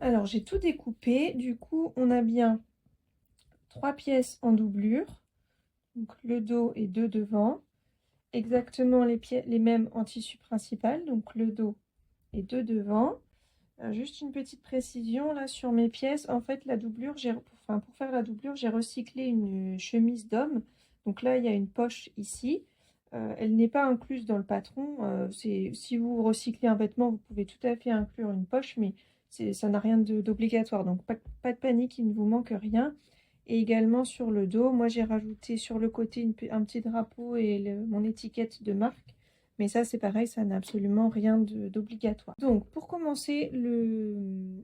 Alors, j'ai tout découpé. Du coup, on a bien 3 pièces en doublure. Donc, le dos et 2 devant. Exactement les mêmes en tissu principal. Donc, le dos et 2 devant. Juste une petite précision là sur mes pièces. En fait, la doublure, pour faire la doublure, j'ai recyclé une chemise d'homme. Donc là, il y a une poche ici. Elle n'est pas incluse dans le patron. Si vous recyclez un vêtement, vous pouvez tout à fait inclure une poche, mais ça n'a rien d'obligatoire. Donc pas de panique, il ne vous manque rien. Et également sur le dos, moi j'ai rajouté sur le côté un petit drapeau et mon étiquette de marque. Mais ça, c'est pareil, ça n'a absolument rien d'obligatoire. Donc, pour commencer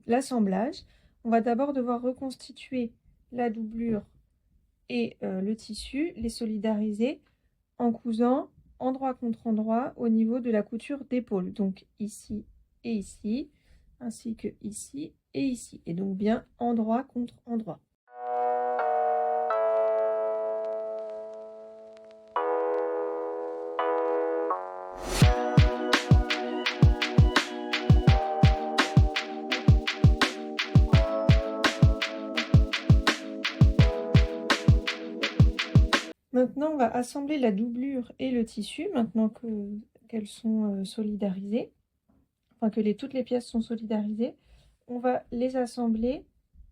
l'assemblage, on va d'abord devoir reconstituer la doublure et le tissu, les solidariser en cousant endroit contre endroit au niveau de la couture d'épaule. Donc, ici et ici, ainsi que ici et ici. Et donc, bien endroit contre endroit. Maintenant, on va assembler la doublure et le tissu, maintenant qu'elles sont solidarisées, enfin que toutes les pièces sont solidarisées. On va les assembler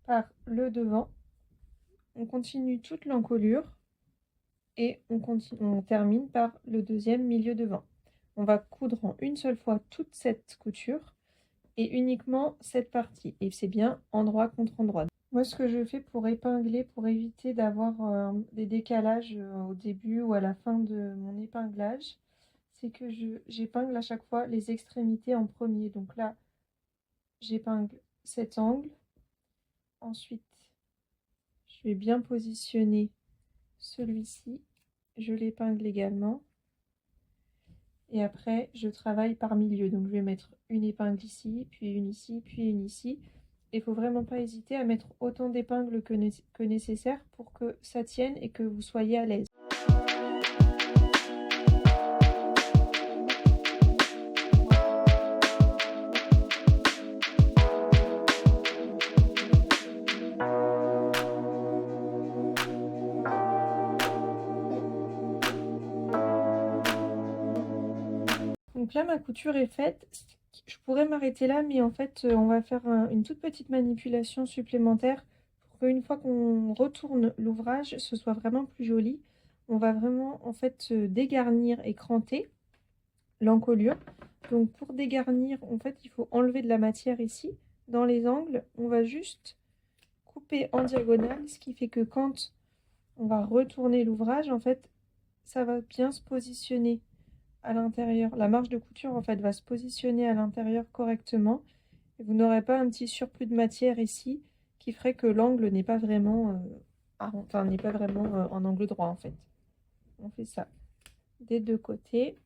par le devant. On continue toute l'encolure et on termine par le deuxième milieu devant. On va coudre en une seule fois toute cette couture et uniquement cette partie. Et c'est bien endroit contre endroit. Moi, ce que je fais pour épingler, pour éviter d'avoir des décalages au début ou à la fin de mon épinglage, c'est que j'épingle à chaque fois les extrémités en premier. Donc là, j'épingle cet angle. Ensuite, je vais bien positionner celui-ci. Je l'épingle également. Et après, je travaille par milieu. Donc, je vais mettre une épingle ici, puis une ici, puis une ici. Il ne faut vraiment pas hésiter à mettre autant d'épingles que nécessaire pour que ça tienne et que vous soyez à l'aise. Donc là, ma couture est faite. Je pourrais m'arrêter là, mais en fait, on va faire une toute petite manipulation supplémentaire pour qu'une fois qu'on retourne l'ouvrage, ce soit vraiment plus joli. On va vraiment, en fait, dégarnir et cranter l'encolure. Donc pour dégarnir, en fait, il faut enlever de la matière ici. Dans les angles, on va juste couper en diagonale, ce qui fait que quand on va retourner l'ouvrage, en fait, ça va bien se positionner à l'intérieur. La marge de couture, en fait, va se positionner à l'intérieur correctement. Et vous n'aurez pas un petit surplus de matière ici qui ferait que l'angle n'est pas vraiment, en angle droit, en fait. On fait ça des deux côtés.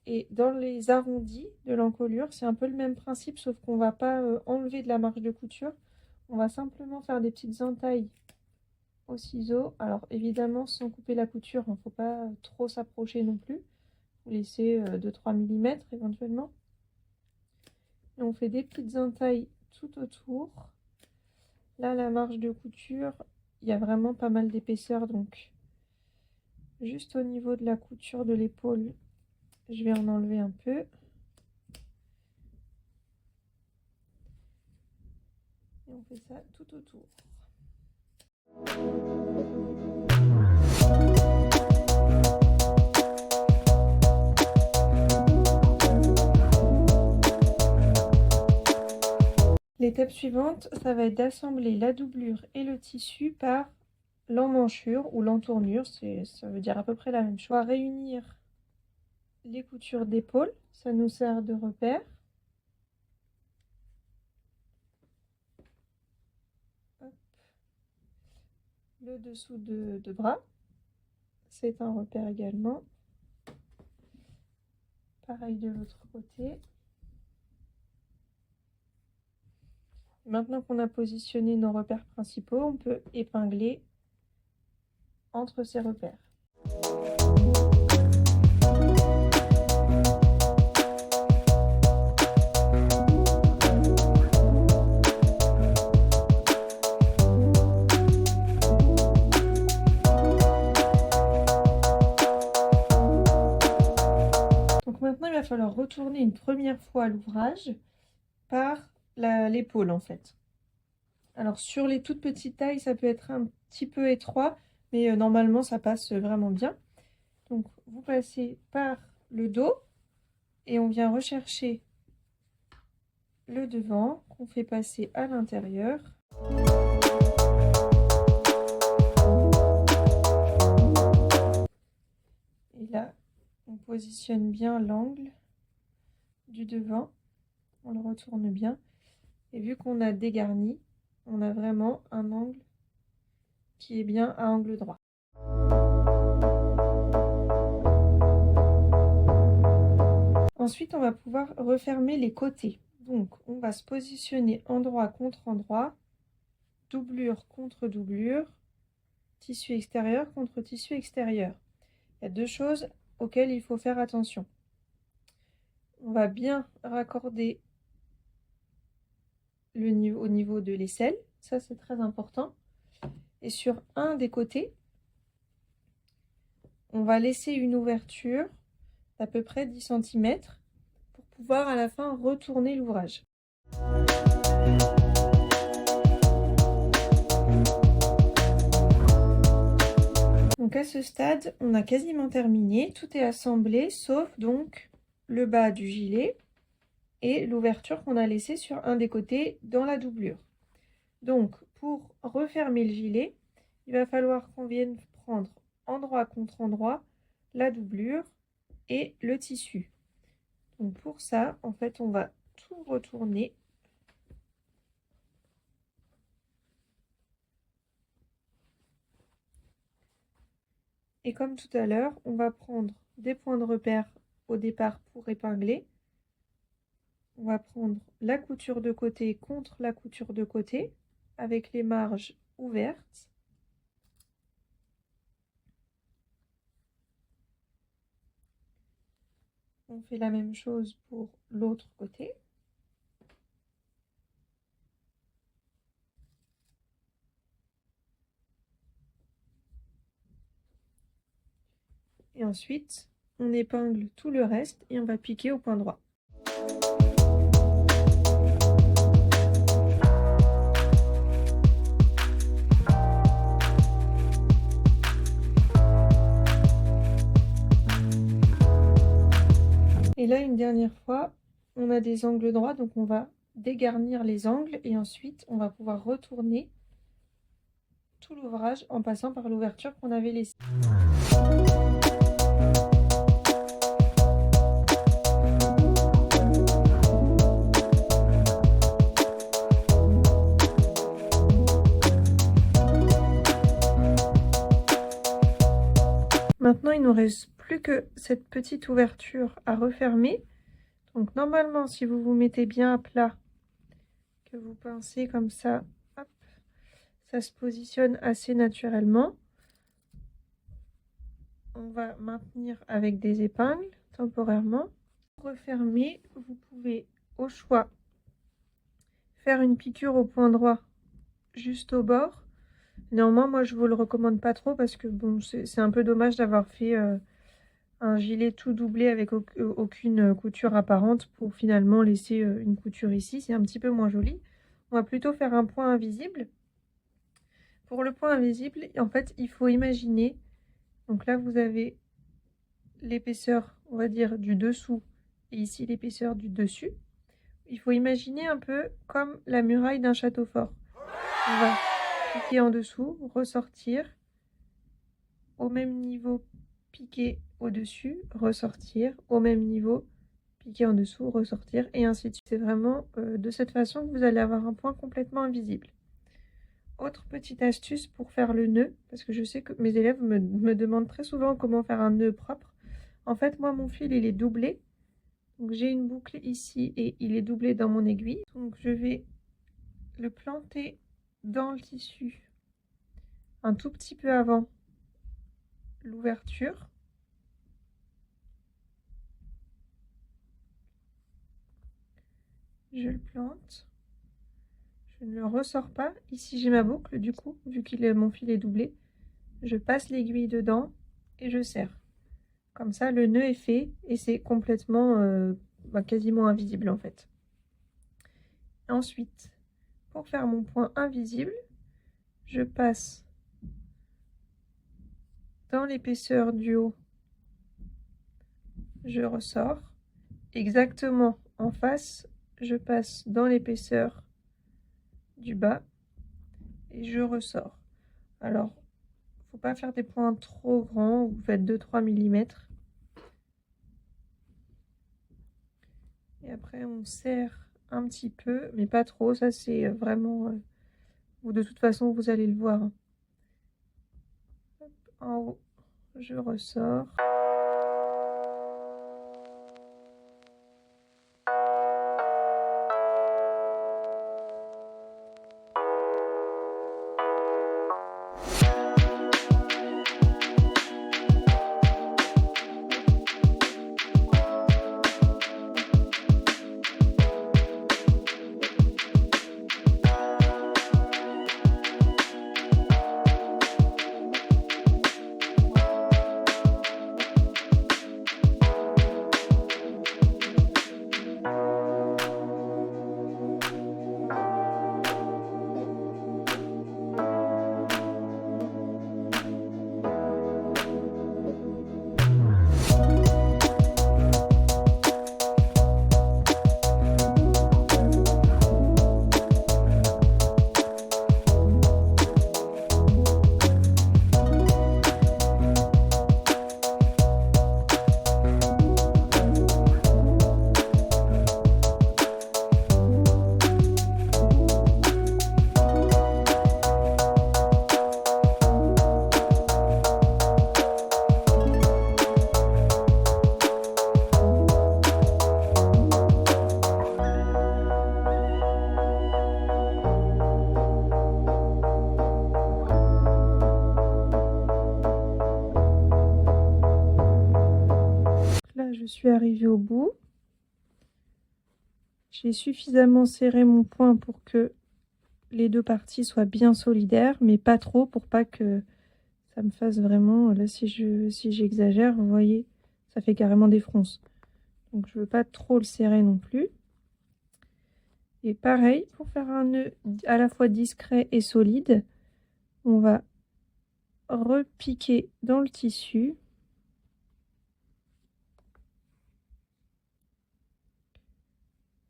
Et dans les arrondis de l'encolure, c'est un peu le même principe, sauf qu'on ne va pas enlever de la marge de couture. On va simplement faire des petites entailles au ciseau. Alors évidemment, sans couper la couture, il ne faut pas trop s'approcher non plus. Vous laissez 2-3 mm éventuellement. Et on fait des petites entailles tout autour. Là, la marge de couture, il y a vraiment pas mal d'épaisseur, donc juste au niveau de la couture de l'épaule, je vais en enlever un peu. Et on fait ça tout autour. L'étape suivante, ça va être d'assembler la doublure et le tissu par l'emmanchure ou l'entournure, ça veut dire à peu près la même chose. On va réunir les coutures d'épaule, ça nous sert de repère. Hop. Le dessous de bras, c'est un repère également. Pareil de l'autre côté. Maintenant qu'on a positionné nos repères principaux, on peut épingler entre ces repères. retourner une première fois l'ouvrage par l'épaule en fait. Alors sur les toutes petites tailles, ça peut être un petit peu étroit, mais normalement ça passe vraiment bien. Donc vous passez par le dos et on vient rechercher le devant qu'on fait passer à l'intérieur. Et là, on positionne bien l'angle du devant, on le retourne bien. Et vu qu'on a dégarni, on a vraiment un angle qui est bien à angle droit. Ensuite, on va pouvoir refermer les côtés. Donc, on va se positionner endroit contre endroit, doublure contre doublure, tissu extérieur contre tissu extérieur. Il y a deux choses auxquelles il faut faire attention. On va bien raccorder au niveau de l'aisselle, ça c'est très important. Et sur un des côtés, on va laisser une ouverture d'à peu près 10 cm pour pouvoir à la fin retourner l'ouvrage. Donc à ce stade, on a quasiment terminé, tout est assemblé sauf donc le bas du gilet et l'ouverture qu'on a laissée sur un des côtés dans la doublure. Donc pour refermer le gilet, il va falloir qu'on vienne prendre endroit contre endroit la doublure et le tissu. Donc pour ça, en fait, on va tout retourner. Et comme tout à l'heure, on va prendre des points de repère au départ pour épingler. On va prendre la couture de côté contre la couture de côté avec les marges ouvertes. On fait la même chose pour l'autre côté. Et ensuite, on épingle tout le reste et on va piquer au point droit. Et là, une dernière fois, on a des angles droits, donc on va dégarnir les angles et ensuite on va pouvoir retourner tout l'ouvrage en passant par l'ouverture qu'on avait laissée. Maintenant, il ne nous reste plus que cette petite ouverture à refermer. Donc normalement, si vous vous mettez bien à plat, que vous pincez comme ça, hop, ça se positionne assez naturellement. On va maintenir avec des épingles temporairement. Pour refermer, vous pouvez au choix faire une piqûre au point droit juste au bord. Néanmoins, moi je vous le recommande pas trop parce que bon, c'est un peu dommage d'avoir fait un gilet tout doublé avec aucune couture apparente pour finalement laisser une couture ici. C'est un petit peu moins joli. On va plutôt faire un point invisible. Pour le point invisible, en fait, il faut imaginer, donc là vous avez l'épaisseur, on va dire, du dessous et ici l'épaisseur du dessus. Il faut imaginer un peu comme la muraille d'un château fort. On va piquer en dessous, ressortir, au même niveau, piquer au-dessus, ressortir, au même niveau, piquer en dessous, ressortir, et ainsi de suite. C'est vraiment de cette façon que vous allez avoir un point complètement invisible. Autre petite astuce pour faire le nœud, parce que je sais que mes élèves me demandent très souvent comment faire un nœud propre. En fait, moi, mon fil, il est doublé. Donc, j'ai une boucle ici et il est doublé dans mon aiguille. Donc, je vais le planter dans le tissu un tout petit peu avant l'ouverture. Je le plante. Je ne le ressors pas. Ici, j'ai ma boucle, du coup, vu que mon fil est doublé. Je passe l'aiguille dedans et je serre. Comme ça, le nœud est fait et c'est complètement quasiment invisible en fait. Ensuite, pour faire mon point invisible, je passe dans l'épaisseur du haut, je ressors. Exactement en face, je passe dans l'épaisseur du bas et je ressors. Alors, faut pas faire des points trop grands, vous faites 2-3 mm. Et après, on serre un petit peu, mais pas trop. Ça, c'est vraiment... de toute façon, vous allez le voir. Hop, en haut, je ressors. Là, je suis arrivée au bout. J'ai suffisamment serré mon point pour que les deux parties soient bien solidaires, mais pas trop pour pas que ça me fasse vraiment... Là, si j'exagère, vous voyez, ça fait carrément des fronces. Donc, je veux pas trop le serrer non plus. Et pareil, pour faire un nœud à la fois discret et solide, on va repiquer dans le tissu.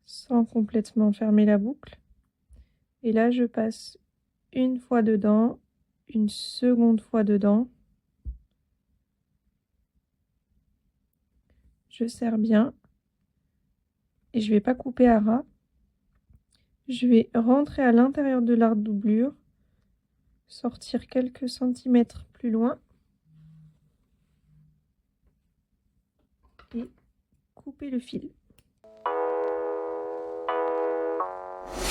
Sans complètement fermer la boucle. Et là, je passe une fois dedans, une seconde fois dedans. Je serre bien. Et je ne vais pas couper à ras. Je vais rentrer à l'intérieur de la doublure, sortir quelques centimètres plus loin. Et couper le fil.